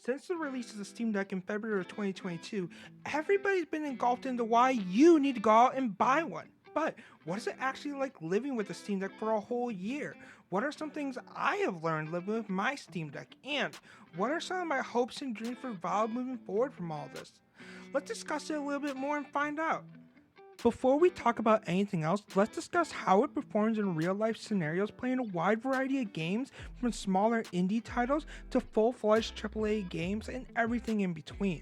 Since the release of the Steam Deck in February of 2022, everybody's been engulfed into why you need to go out and buy one. But what is it actually like living with the Steam Deck for a whole year? What are some things I have learned living with my Steam Deck? And what are some of my hopes and dreams for Valve moving forward from all this? Let's discuss it a little bit more and find out. Before we talk about anything else, let's discuss how it performs in real life scenarios playing a wide variety of games from smaller indie titles to full-fledged AAA games and everything in between.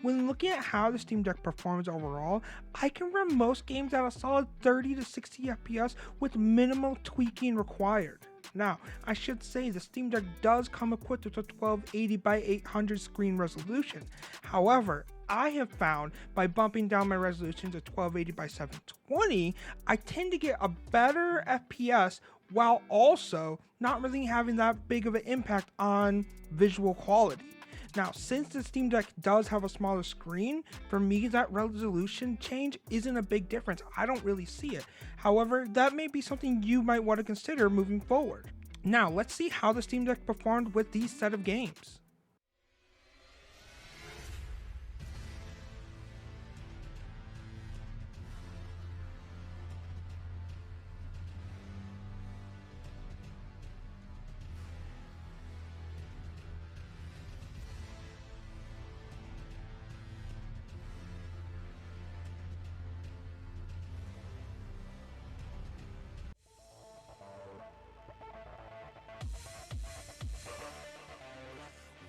When looking at how the Steam Deck performs overall, I can run most games at a solid 30 to 60 FPS with minimal tweaking required. Now, I should say the Steam Deck does come equipped with a 1280 by 800 screen resolution. However, I have found by bumping down my resolution to 1280 by 720, I tend to get a better FPS while also not really having that big of an impact on visual quality. Now, since the Steam Deck does have a smaller screen, for me that resolution change isn't a big difference. I don't really see it. However, that may be something you might want to consider moving forward. Now, let's see how the Steam Deck performed with these set of games.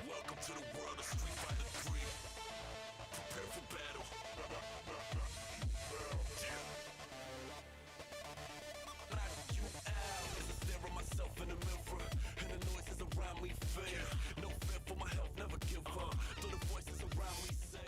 Welcome to the world of Street Fighter 3. Prepare for battle. Yeah. Knock you out as I stare at myself in the mirror, and the noises around me fade. No fear for my health, never give up. Though the voices around me say.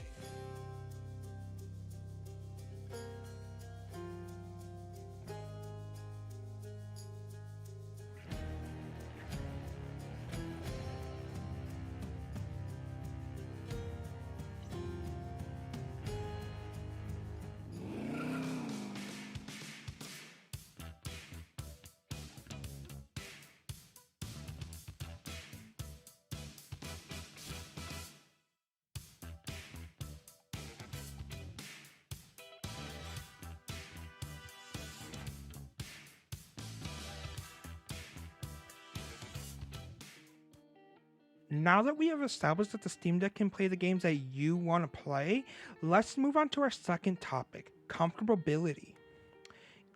Now that we have established that the Steam Deck can play the games that you want to play, let's move on to our second topic, comfortability.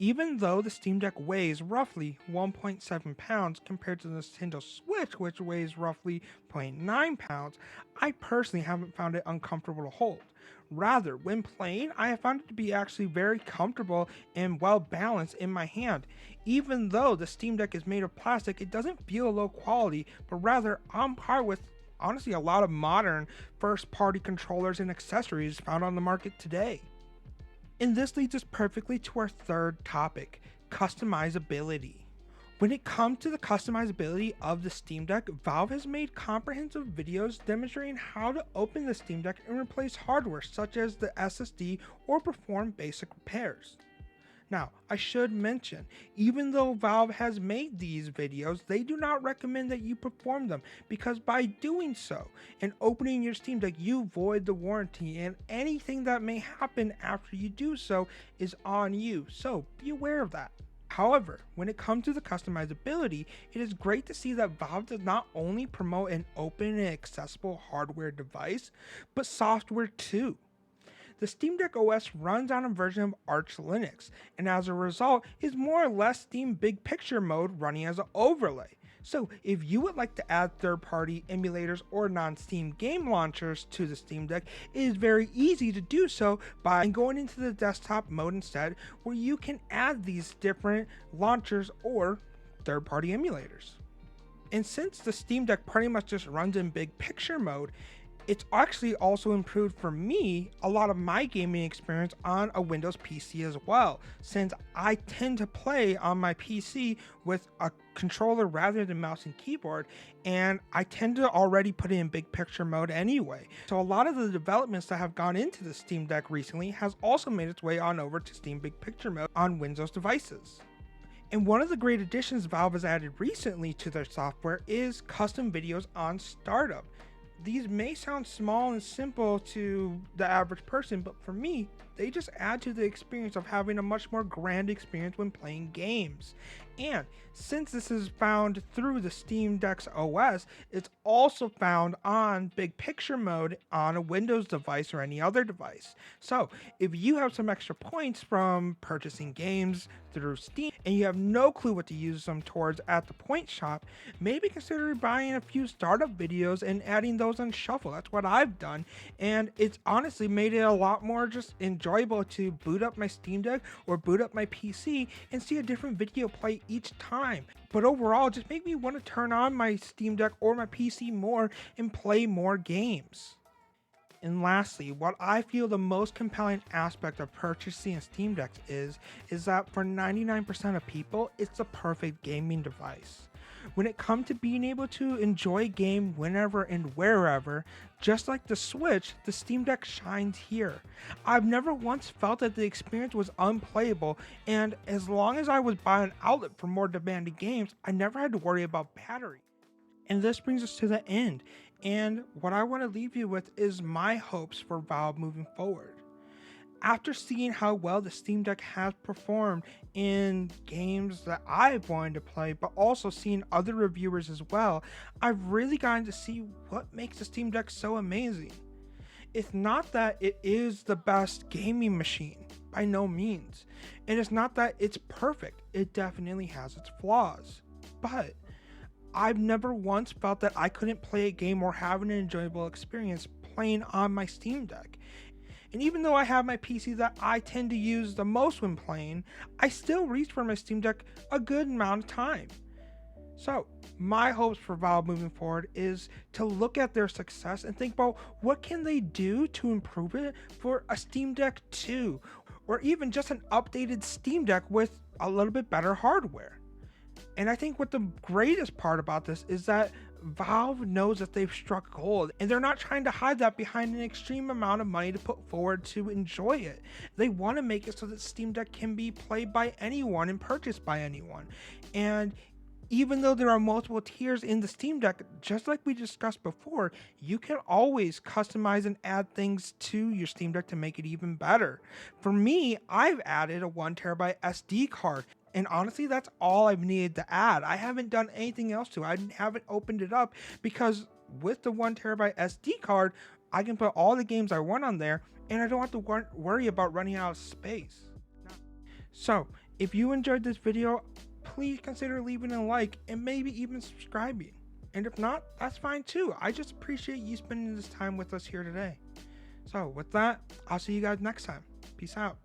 Even though the Steam Deck weighs roughly 1.7 pounds compared to the Nintendo Switch, which weighs roughly 0.9 pounds, I personally haven't found it uncomfortable to hold. Rather, when playing, I have found it to be actually very comfortable and well balanced in my hand. Even though the Steam Deck is made of plastic, it doesn't feel low quality, but rather on par with honestly a lot of modern first-party controllers and accessories found on the market today. And this leads us perfectly to our third topic, customizability. When it comes to the customizability of the Steam Deck, Valve has made comprehensive videos demonstrating how to open the Steam Deck and replace hardware such as the SSD or perform basic repairs. Now, I should mention, even though Valve has made these videos, they do not recommend that you perform them because by doing so and opening your Steam Deck, you void the warranty and anything that may happen after you do so is on you, so be aware of that. However, when it comes to the customizability, it is great to see that Valve does not only promote an open and accessible hardware device, but software too. The Steam Deck OS runs on a version of Arch Linux, and as a result is more or less Steam Big Picture mode running as an overlay. So if you would like to add third-party emulators or non-Steam game launchers to the Steam Deck, it is very easy to do so by going into the desktop mode instead, where you can add these different launchers or third-party emulators. And since the Steam Deck pretty much just runs in Big Picture mode, it's actually also improved for me a lot of my gaming experience on a Windows PC as well, since I tend to play on my PC with a controller rather than mouse and keyboard, and I tend to already put it in big picture mode anyway. So a lot of the developments that have gone into the Steam Deck recently has also made its way on over to Steam Big Picture mode on Windows devices. And one of the great additions Valve has added recently to their software is custom videos on startup. these may sound small and simple to the average person, but for me, they just add to the experience of having a much more grand experience when playing games. And since this is found through the Steam Deck's OS, it's also found on big picture mode on a Windows device or any other device. So if you have some extra points from purchasing games through Steam and you have no clue what to use them towards at the point shop, maybe consider buying a few startup videos and adding those on shuffle. That's what I've done, and it's honestly made it a lot more just enjoyable to boot up my Steam Deck or boot up my PC and see a different video play each time. But overall, just make me want to turn on my Steam Deck or my PC more and play more games. And lastly, what I feel the most compelling aspect of purchasing a Steam Deck is that for 99% of people, it's the perfect gaming device. When it comes to being able to enjoy a game whenever and wherever, just like the Switch, the Steam Deck shines here. I've never once felt that the experience was unplayable, and as long as I was by an outlet for more demanding games, I never had to worry about battery. And this brings us to the end. And what I want to leave you with is my hopes for Valve moving forward. After seeing how well the Steam Deck has performed in games that I've wanted to play, but also seeing other reviewers as well, I've really gotten to see what makes the Steam Deck so amazing. It's not that it is the best gaming machine, by no means. And it's not that it's perfect, it definitely has its flaws. But I've never once felt that I couldn't play a game or have an enjoyable experience playing on my Steam Deck. And even though I have my PC that I tend to use the most when playing, I still reach for my Steam Deck a good amount of time. So, my hopes for Valve moving forward is to look at their success and think about what can they do to improve it for a Steam Deck 2, or even just an updated Steam Deck with a little bit better hardware. And I think what the greatest part about this is that Valve knows that they've struck gold, and they're not trying to hide that behind an extreme amount of money to put forward to enjoy it. They want to make it so that Steam Deck can be played by anyone and purchased by anyone. And even though there are multiple tiers in the Steam Deck, just like we discussed before, you can always customize and add things to your Steam Deck to make it even better. For me, I've added a 1TB SD card. And honestly, that's all I've needed to add. I haven't done anything else to it. I haven't opened it up because with the 1TB SD card, I can put all the games I want on there and I don't have to worry about running out of space. So, if you enjoyed this video, please consider leaving a like and maybe even subscribing. And if not, that's fine too. I just appreciate you spending this time with us here today. So, with that, I'll see you guys next time. Peace out.